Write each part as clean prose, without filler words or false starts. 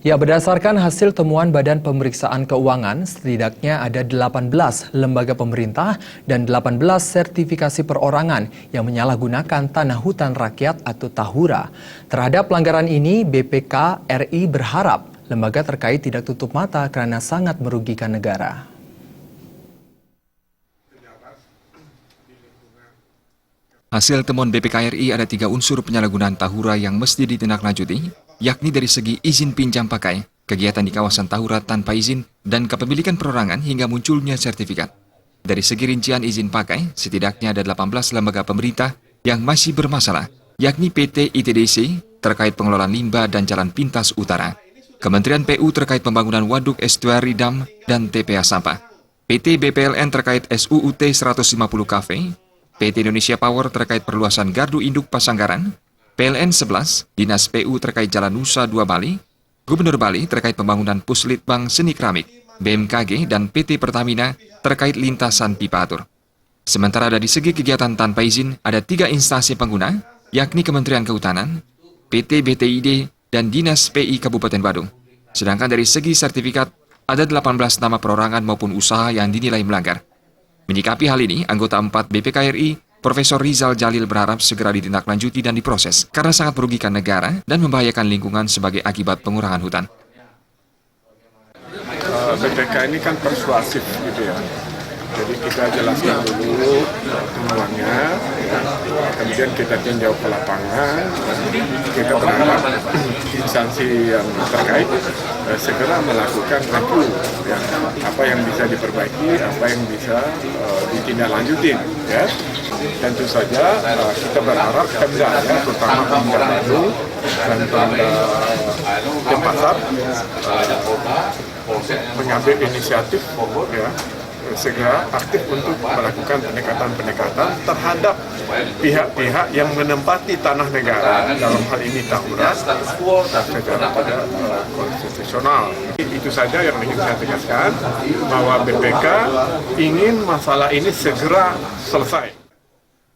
Ya, berdasarkan hasil temuan Badan Pemeriksaan Keuangan, setidaknya ada 18 lembaga pemerintah dan 18 sertifikasi perorangan yang menyalahgunakan tanah hutan rakyat atau Tahura. Terhadap pelanggaran ini, BPK RI berharap lembaga terkait tidak tutup mata karena sangat merugikan negara. Hasil temuan BPK RI ada 3 unsur penyalahgunaan Tahura yang mesti ditindaklanjuti, yakni dari segi izin pinjam pakai, kegiatan di kawasan Tahura tanpa izin, dan kepemilikan perorangan hingga munculnya sertifikat. Dari segi rincian izin pakai, setidaknya ada 18 lembaga pemerintah yang masih bermasalah, yakni PT ITDC terkait pengelolaan limbah dan Jalan Pintas Utara, Kementerian PU terkait pembangunan waduk estuari dam dan TPA sampah, PT BPLN terkait SUUT 150 KV, PT Indonesia Power terkait perluasan gardu induk Pasanggaran, PLN 11, Dinas PU terkait Jalan Nusa Dua Bali, Gubernur Bali terkait pembangunan Puslitbang Seni Keramik, BMKG, dan PT Pertamina terkait lintasan pipa atur. Sementara dari segi kegiatan tanpa izin, ada 3 instansi pengguna, yakni Kementerian Kehutanan, PT BTID, dan Dinas PI Kabupaten Badung. Sedangkan dari segi sertifikat, ada 18 nama perorangan maupun usaha yang dinilai melanggar. Menyikapi hal ini, anggota 4 BPK RI, Profesor Rizal Jalil berharap segera ditindaklanjuti dan diproses karena sangat merugikan negara dan membahayakan lingkungan sebagai akibat pengurangan hutan. BPK ini kan persuasif gitu ya. Jadi kita jelaskan dulu temuannya, ya. Kemudian kita tinjau ke lapangan, kita berharap instansi yang terkait segera melakukan review, ya. Apa yang bisa diperbaiki, apa yang bisa ditindaklanjutin, ya. Tentu saja kita berharap Pemda, ya, terutama Pemda Badung dan Pemda Denpasar mengambil inisiatif, ya, segera aktif untuk melakukan pendekatan-pendekatan terhadap pihak-pihak yang menempati tanah negara, dalam hal ini Tahura, secara pada konstitusional. Itu saja yang ingin saya tegaskan, bahwa BPK ingin masalah ini segera selesai.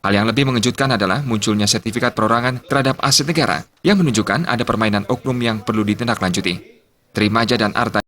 Hal yang lebih mengejutkan adalah munculnya sertifikat perorangan terhadap aset negara yang menunjukkan ada permainan oknum yang perlu ditindaklanjuti. Trimaja dan Arta